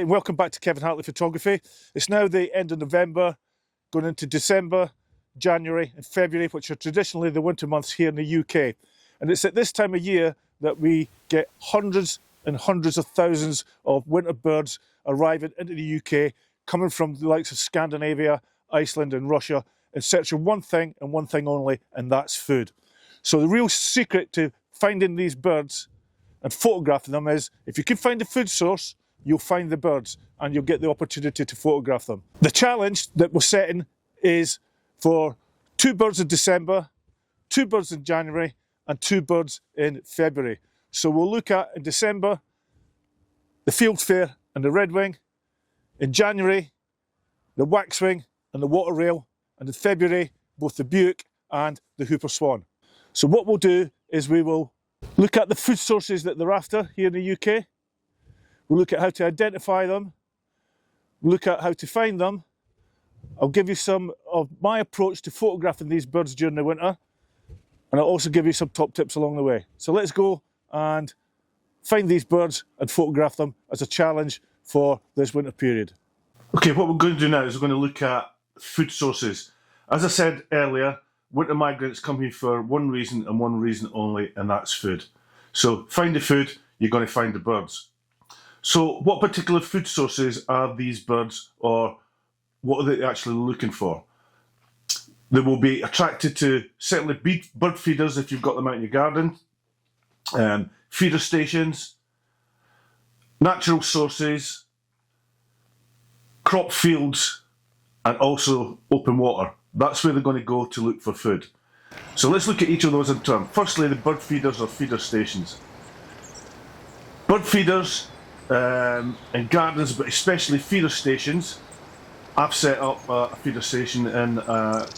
Hi, welcome back to Kevin Hatley Photography. It's now the end of November, going into December, January and February, which are traditionally the winter months here in the UK. And it's at this time of year that we get hundreds and hundreds of thousands of winter birds arriving into the UK, coming from the likes of Scandinavia, Iceland and Russia, in search of one thing and one thing only, and that's food. So the real secret to finding these birds and photographing them is, if you can find a food source, you'll find the birds and you'll get the opportunity to photograph them. The challenge that we're setting is for 2 birds in December, 2 birds in January and 2 birds in February. So we'll look at, in December, the Fieldfare and the Redwing, in January, the Waxwing and the water rail, and in February, both the Buick and the Hooper swan. So what we'll do is we will look at the food sources that they're after here in the UK. We'll look at how to identify them, we'll look at how to find them. I'll give you some of my approach to photographing these birds during the winter, and I'll also give you some top tips along the way. So let's go and find these birds and photograph them as a challenge for this winter period. Okay, what we're going to do now is we're going to look at food sources. As I said earlier, winter migrants come here for one reason and one reason only, and that's food. So find the food, you're going to find the birds. So what particular food sources are these birds, or what are they actually looking for? They will be attracted to certainly bird feeders if you've got them out in your garden, feeder stations, natural sources, crop fields, and also open water. That's where they're going to go to look for food. So let's look at each of those in turn. Firstly, the bird feeders or feeder stations. Bird feeders in gardens, but especially feeder stations. I've set up a feeder station in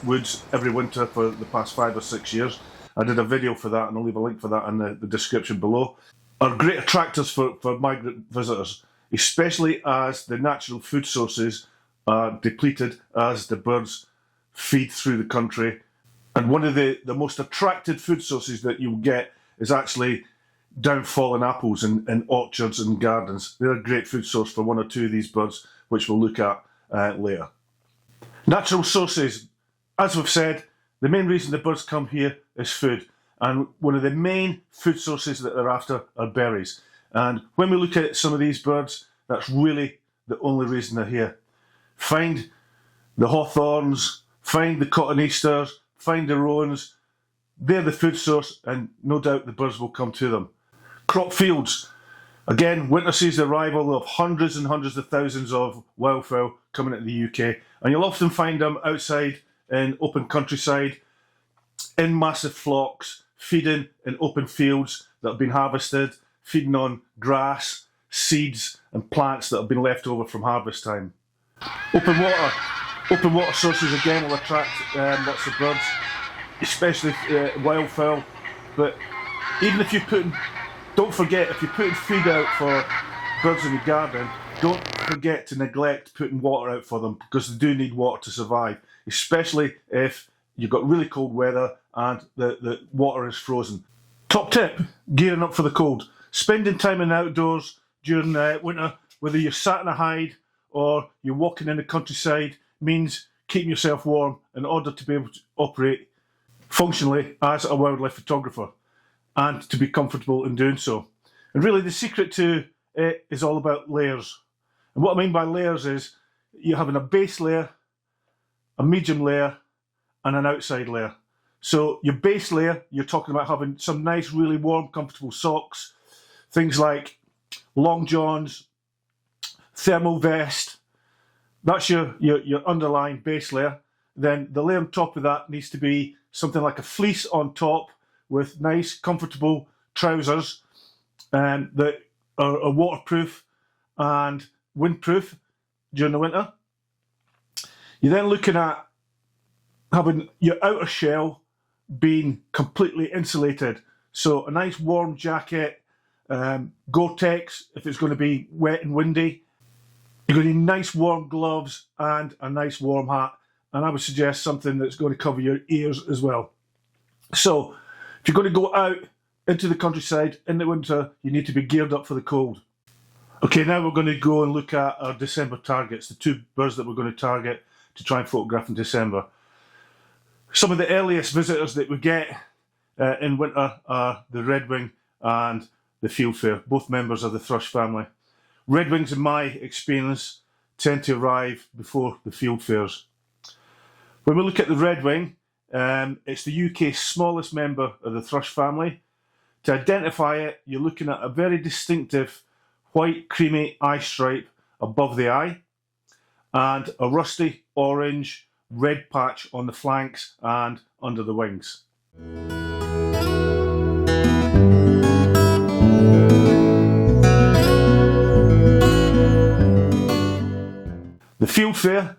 woods every winter for the past 5 or 6 years. I did a video for that, and I'll leave a link for that in the description below. Are great attractors for migrant visitors, especially as the natural food sources are depleted as the birds feed through the country. And one of the most attractive food sources that you'll get is actually down fallen apples in orchards and gardens. They're a great food source for 1 or 2 of these birds, which we'll look at later. Natural sources, as we've said, the main reason the birds come here is food. And one of the main food sources that they're after are berries. And when we look at some of these birds, that's really the only reason they're here. Find the hawthorns, find the cotoneasters, find the roans. They're the food source, and no doubt the birds will come to them. Crop fields. Again, winter sees the arrival of hundreds and hundreds of thousands of wildfowl coming into the UK, and you'll often find them outside in open countryside, in massive flocks, feeding in open fields that have been harvested, feeding on grass, seeds and plants that have been left over from harvest time. Open water sources again will attract lots of birds, especially wildfowl. But even if you're putting, don't forget, if you're putting feed out for birds in the garden, don't forget to neglect putting water out for them, because they do need water to survive, especially if you've got really cold weather and the water is frozen. Top tip, gearing up for the cold. Spending time in the outdoors during winter, whether you're sat in a hide or you're walking in the countryside, means keeping yourself warm in order to be able to operate functionally as a wildlife photographer, and to be comfortable in doing so. And really the secret to it is all about layers. And what I mean by layers is you're having a base layer, a medium layer and an outside layer. So your base layer, you're talking about having some nice, really warm, comfortable socks, things like long johns, thermal vest. That's your underlying base layer. Then the layer on top of that needs to be something like a fleece on top with nice, comfortable trousers that are waterproof and windproof during the winter. You're then looking at having your outer shell being completely insulated. So a nice warm jacket, Gore-Tex if it's going to be wet and windy. You're going to need nice warm gloves and a nice warm hat. And I would suggest something that's going to cover your ears as well. So if you're going to go out into the countryside in the winter, you need to be geared up for the cold. Okay, now we're going to go and look at our December targets, the two birds that we're going to target to try and photograph in December. Some of the earliest visitors that we get in winter are the redwing and the fieldfare, both members of the thrush family. Redwings, in my experience, tend to arrive before the fieldfares. When we look at the redwing, it's the UK's smallest member of the thrush family. To identify it, you're looking at a very distinctive white creamy eye stripe above the eye and a rusty orange red patch on the flanks and under the wings. The fieldfare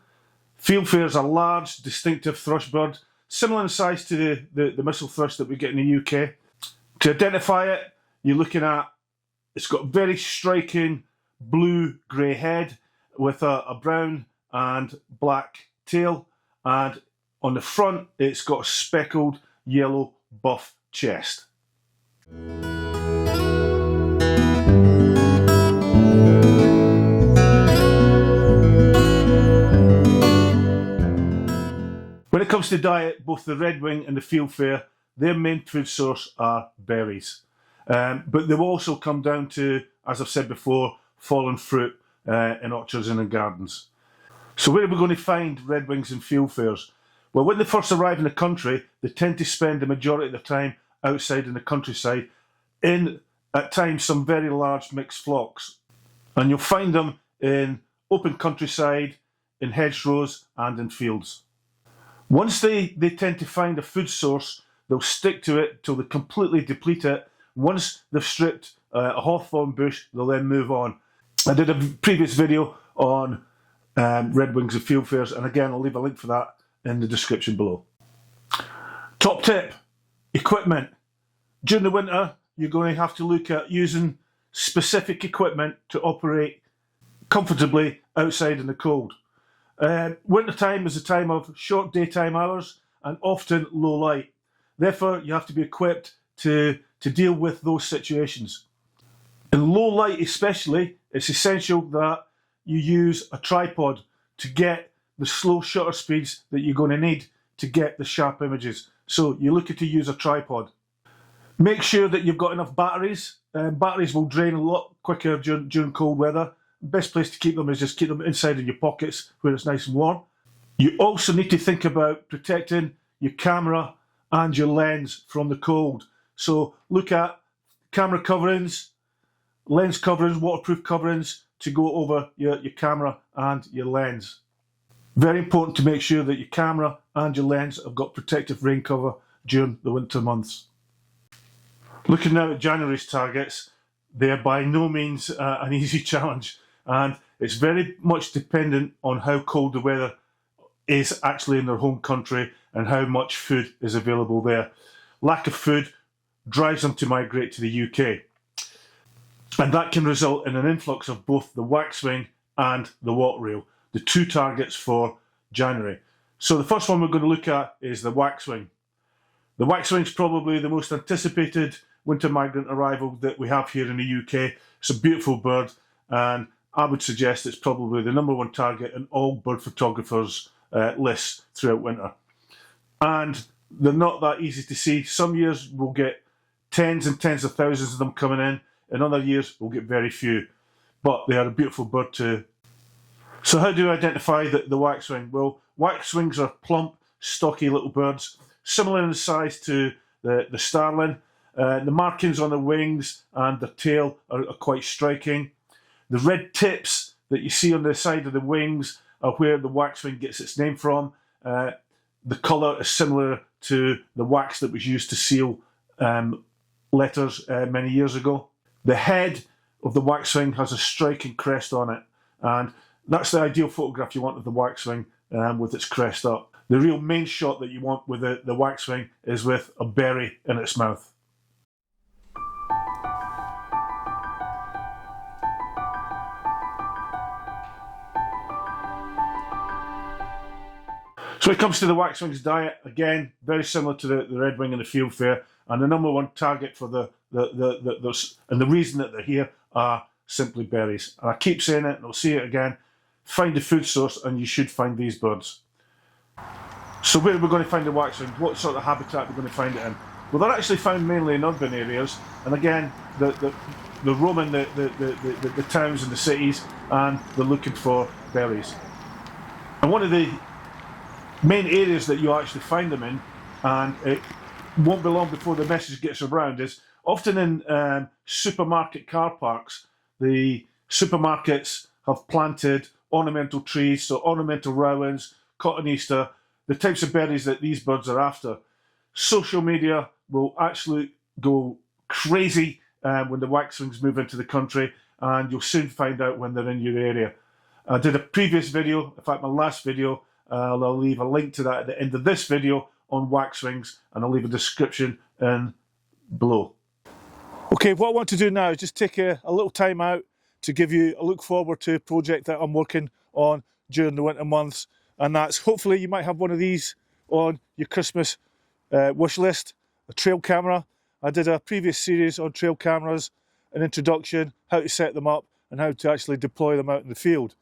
is a large distinctive thrush bird, similar in size to the missile thrush that we get in the UK. To identify it, you're looking at, it's got a very striking blue-grey head with a brown and black tail, and on the front it's got a speckled yellow buff chest. When it comes to diet, both the redwing and the fieldfare, their main food source are berries. But they will also come down to, as I've said before, fallen fruit in orchards and in gardens. So where are we going to find redwings and fieldfares? Well, when they first arrive in the country, they tend to spend the majority of their time outside in the countryside, in, at times, some very large mixed flocks. And you'll find them in open countryside, in hedgerows and in fields. Once they tend to find a food source, they'll stick to it till they completely deplete it. Once they've stripped a hawthorn bush, they'll then move on. I did a previous video on redwings and fieldfares, and again, I'll leave a link for that in the description below. Top tip, equipment. During the winter, you're going to have to look at using specific equipment to operate comfortably outside in the cold. Winter time is a time of short daytime hours and often low light. Therefore, you have to be equipped to deal with those situations. In low light especially, it's essential that you use a tripod to get the slow shutter speeds that you're going to need to get the sharp images. So you're looking to use a tripod. Make sure that you've got enough batteries. Batteries will drain a lot quicker during cold weather. Best place to keep them is just keep them inside in your pockets where it's nice and warm. You also need to think about protecting your camera and your lens from the cold. So look at camera coverings, lens coverings, waterproof coverings to go over your camera and your lens. Very important to make sure that your camera and your lens have got protective rain cover during the winter months. Looking now at January's targets, they are by no means an easy challenge, and it's very much dependent on how cold the weather is actually in their home country and how much food is available there. Lack of food drives them to migrate to the UK, and that can result in an influx of both the waxwing and the water-eel, the two targets for January. So the first one we're going to look at is the waxwing. The waxwing is probably the most anticipated winter migrant arrival that we have here in the UK. It's a beautiful bird, and I would suggest it's probably the #1 target in all bird photographers' lists throughout winter. And they're not that easy to see. Some years we'll get tens and tens of thousands of them coming in. In other years we'll get very few. But they are a beautiful bird too. So how do you identify the waxwing? Well, waxwings are plump, stocky little birds, similar in size to the starling. The markings on the wings and the tail are quite striking. The red tips that you see on the side of the wings are where the waxwing gets its name from. The colour is similar to the wax that was used to seal letters many years ago. The head of the waxwing has a striking crest on it, and that's the ideal photograph you want of the waxwing with its crest up. The real main shot that you want with the waxwing is with a berry in its mouth. So when it comes to the waxwing's diet, again, very similar to the redwing and the fieldfare, and the #1 target for and the reason that they're here are simply berries. And I keep saying it, and I'll say it again, find the food source and you should find these birds. So where are we going to find the waxwing? What sort of habitat are we going to find it in? Well, they're actually found mainly in urban areas, and again, they're roaming the towns and the cities, and they're looking for berries. And one of the main areas that you actually find them in, and it won't be long before the message gets around, is often in supermarket car parks. The supermarkets have planted ornamental trees, so ornamental rowans, cotoneaster, the types of berries that these birds are after. Social media will actually go crazy when the waxwings move into the country, and you'll soon find out when they're in your area. I did a previous video, in fact my last video, I'll leave a link to that at the end of this video on waxwings, and I'll leave a description in below. Okay, what I want to do now is just take a little time out to give you a look forward to a project that I'm working on during the winter months, and that's hopefully you might have one of these on your Christmas wish list, a trail camera. I did a previous series on trail cameras, an introduction, how to set them up and how to actually deploy them out in the field.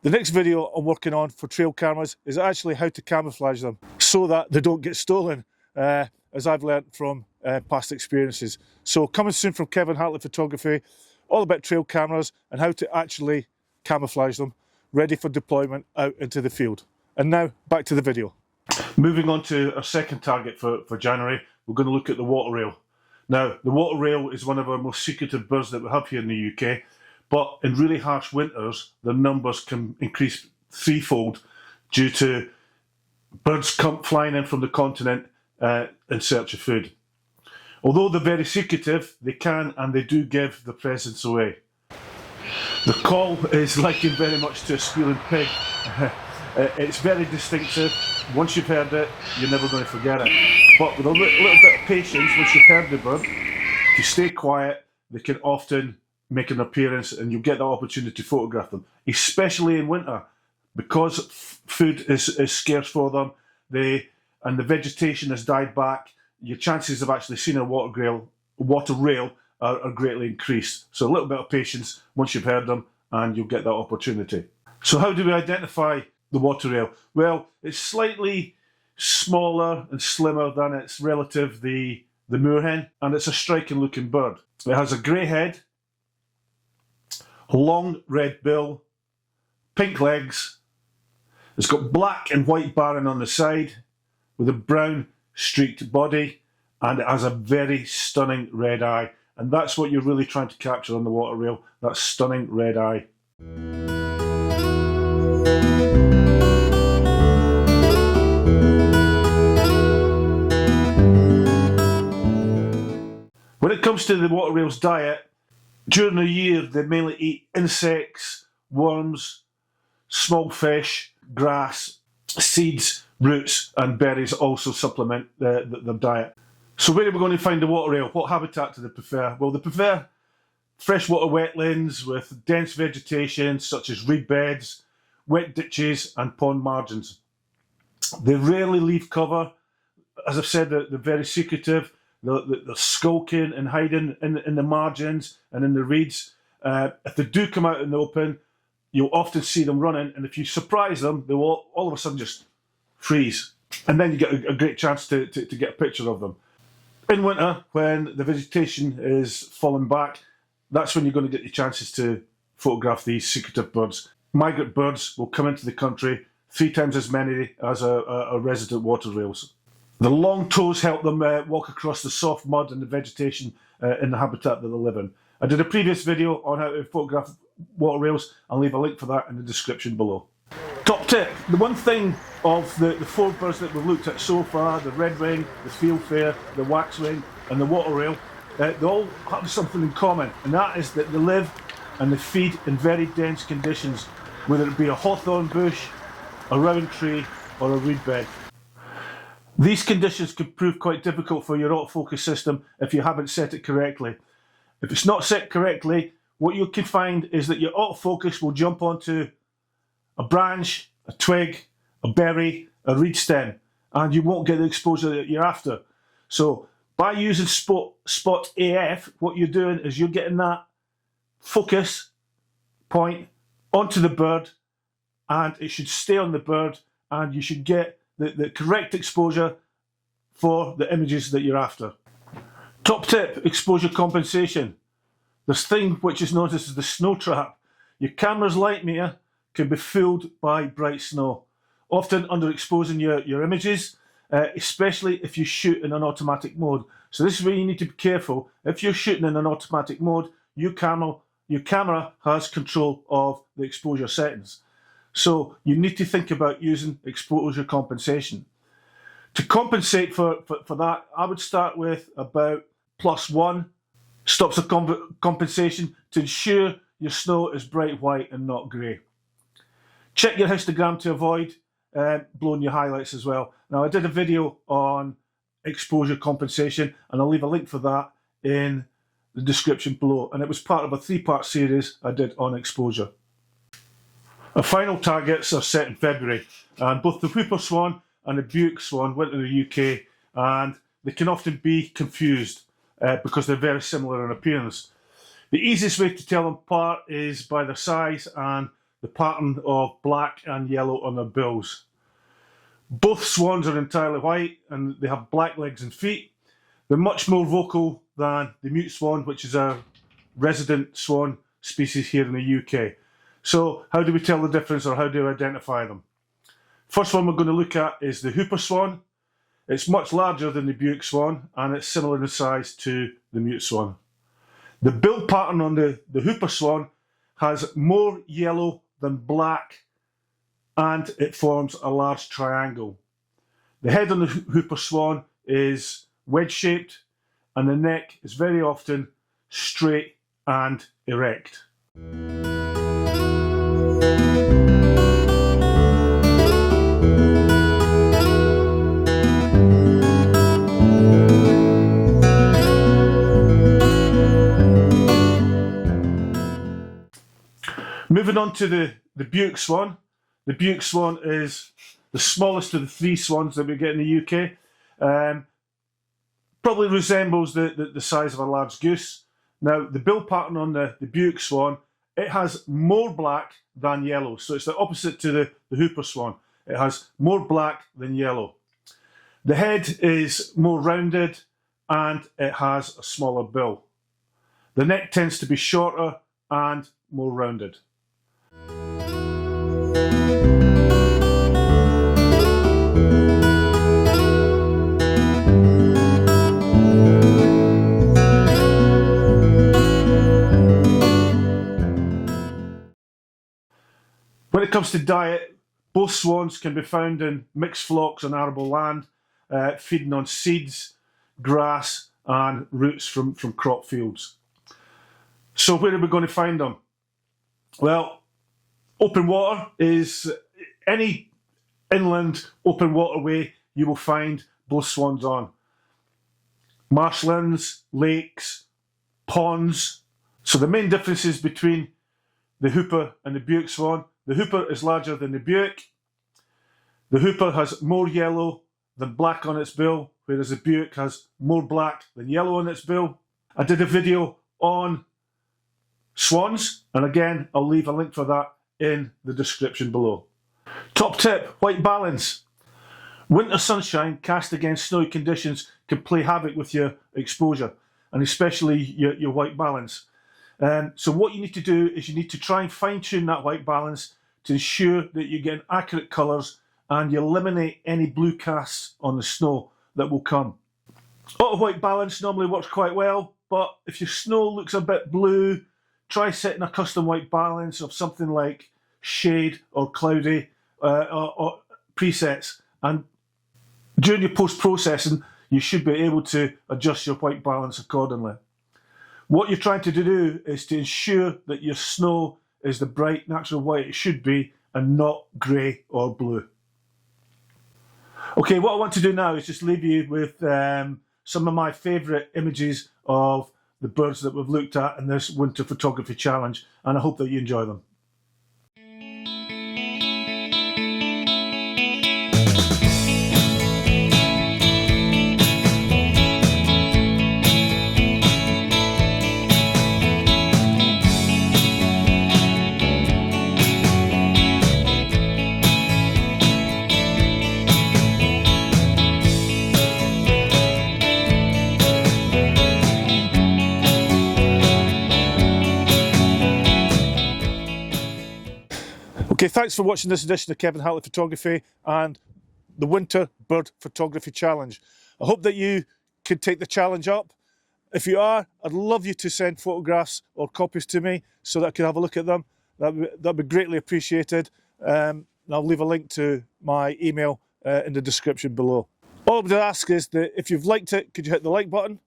The next video I'm working on for trail cameras is actually how to camouflage them so that they don't get stolen, as I've learnt from past experiences. So coming soon from Kevin Hatley Photography, all about trail cameras and how to actually camouflage them, ready for deployment out into the field. And now back to the video. Moving on to our second target for January, we're going to look at the water rail. Now, the water rail is one of our most secretive birds that we have here in the UK, but in really harsh winters, the numbers can increase threefold due to birds come flying in from the continent in search of food. Although they're very secretive, they can and they do give the presents away. The call is likened very much to a squealing pig. It's very distinctive. Once you've heard it, you're never going to forget it. But with a little bit of patience, once you've heard the bird, if you stay quiet, they can often make an appearance and you'll get the opportunity to photograph them, especially in winter. Because food is scarce for them, and the vegetation has died back, your chances of actually seeing a water rail are greatly increased. So a little bit of patience once you've heard them and you'll get that opportunity. So how do we identify the water rail? Well, it's slightly smaller and slimmer than its relative, the moorhen, and it's a striking looking bird. It has a grey head, long red bill, pink legs. It's got black and white barring on the side with a brown streaked body, and it has a very stunning red eye. And that's what you're really trying to capture on the water rail, that stunning red eye. When it comes to the water rail's diet, during the year they mainly eat insects, worms, small fish, grass, seeds, roots and berries also supplement their diet. So where are we going to find the water rail? What habitat do they prefer? Well, they prefer freshwater wetlands with dense vegetation such as reed beds, wet ditches and pond margins. They rarely leave cover. As I've said, they're very secretive. They're skulking and hiding in the margins and in the reeds. If they do come out in the open, you'll often see them running, and if you surprise them, they will all of a sudden just freeze. And then you get a great chance to get a picture of them. In winter, when the vegetation is falling back, that's when you're going to get your chances to photograph these secretive birds. Migrant birds will come into the country 3 times as many as a resident water rails. The long toes help them walk across the soft mud and the vegetation in the habitat that they live in. I did a previous video on how to photograph water rails. I'll leave a link for that in the description below. Top tip, the one thing of the 4 birds that we've looked at so far, the redwing, the fieldfare, the waxwing and the water rail, they all have something in common, and that is that they live and they feed in very dense conditions, whether it be a hawthorn bush, a rowan tree or a reed bed. These conditions can prove quite difficult for your autofocus system if you haven't set it correctly. If it's not set correctly, what you can find is that your autofocus will jump onto a branch, a twig, a berry, a reed stem, and you won't get the exposure that you're after. So by using Spot AF, what you're doing is you're getting that focus point onto the bird, and it should stay on the bird, and you should get the correct exposure for the images that you're after. Top tip, exposure compensation. This thing which is known as the snow trap. Your camera's light meter can be fooled by bright snow, often underexposing your images, especially if you shoot in an automatic mode. So this is where you need to be careful. If you're shooting in an automatic mode, your camera has control of the exposure settings. So you need to think about using exposure compensation. To compensate for that, I would start with about +1 stops of compensation to ensure your snow is bright white and not grey. Check your histogram to avoid blowing your highlights as well. Now, I did a video on exposure compensation, and I'll leave a link for that in the description below, and it was part of a 3-part series I did on exposure. Our final targets are set in February, and both the whooper swan and the Buick swan went to the UK, and they can often be confused because they're very similar in appearance. The easiest way to tell them apart is by their size and the pattern of black and yellow on their bills. Both swans are entirely white and they have black legs and feet. They're much more vocal than the mute swan, which is our resident swan species here in the UK. So how do we tell the difference, or how do we identify them? First one we're going to look at is the whooper swan. It's much larger than the Buick swan, and it's similar in size to the mute swan. The bill pattern on the whooper swan has more yellow than black, and it forms a large triangle. The head on the whooper swan is wedge-shaped, and the neck is very often straight and erect. Moving on to the Buick swan. The Buick swan is the smallest of the 3 swans that we get in the UK. Probably resembles the size of a large goose. Now, the bill pattern on the Buick swan, it has more black than yellow. So it's the opposite to the whooper swan. It has more black than yellow. The head is more rounded and it has a smaller bill. The neck tends to be shorter and more rounded. When it comes to diet, both swans can be found in mixed flocks on arable land, feeding on seeds, grass and roots from crop fields. So where are we going to find them? Well, open water is any inland open waterway you will find both swans on. Marshlands, lakes, ponds. So the main differences between the whooper and the Buick swan: the whooper is larger than the Buick. The whooper has more yellow than black on its bill, whereas the Buick has more black than yellow on its bill. I did a video on swans, and again, I'll leave a link for that in the description below. Top tip, white balance. Winter sunshine cast against snowy conditions can play havoc with your exposure, and especially your white balance. So what you need to do is you need to try and fine tune that white balance to ensure that you get accurate colours and you eliminate any blue casts on the snow that will come. Auto white balance normally works quite well, but if your snow looks a bit blue, try setting a custom white balance of something like shade or cloudy or presets, and during your post-processing you should be able to adjust your white balance accordingly. What you're trying to do is to ensure that your snow is the bright natural white it should be and not grey or blue. Okay, what I want to do now is just leave you with some of my favourite images of the birds that we've looked at in this winter photography challenge, and I hope that you enjoy them. Okay, thanks for watching this edition of Kevin Hatley Photography and the Winter Bird Photography Challenge. I hope that you can take the challenge up. If you are, I'd love you to send photographs or copies to me so that I can have a look at them. That'd be greatly appreciated. And I'll leave a link to my email in the description below. All I would ask is that if you've liked it, could you hit the like button?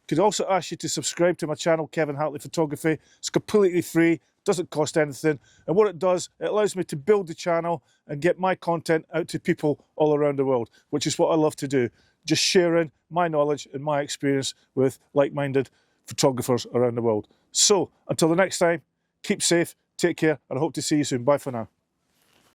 Could also ask you to subscribe to my channel, Kevin Hatley Photography. It's completely free, doesn't cost anything. And what it does, it allows me to build the channel and get my content out to people all around the world, which is what I love to do. Just sharing my knowledge and my experience with like-minded photographers around the world. So, until the next time, keep safe, take care, and I hope to see you soon. Bye for now.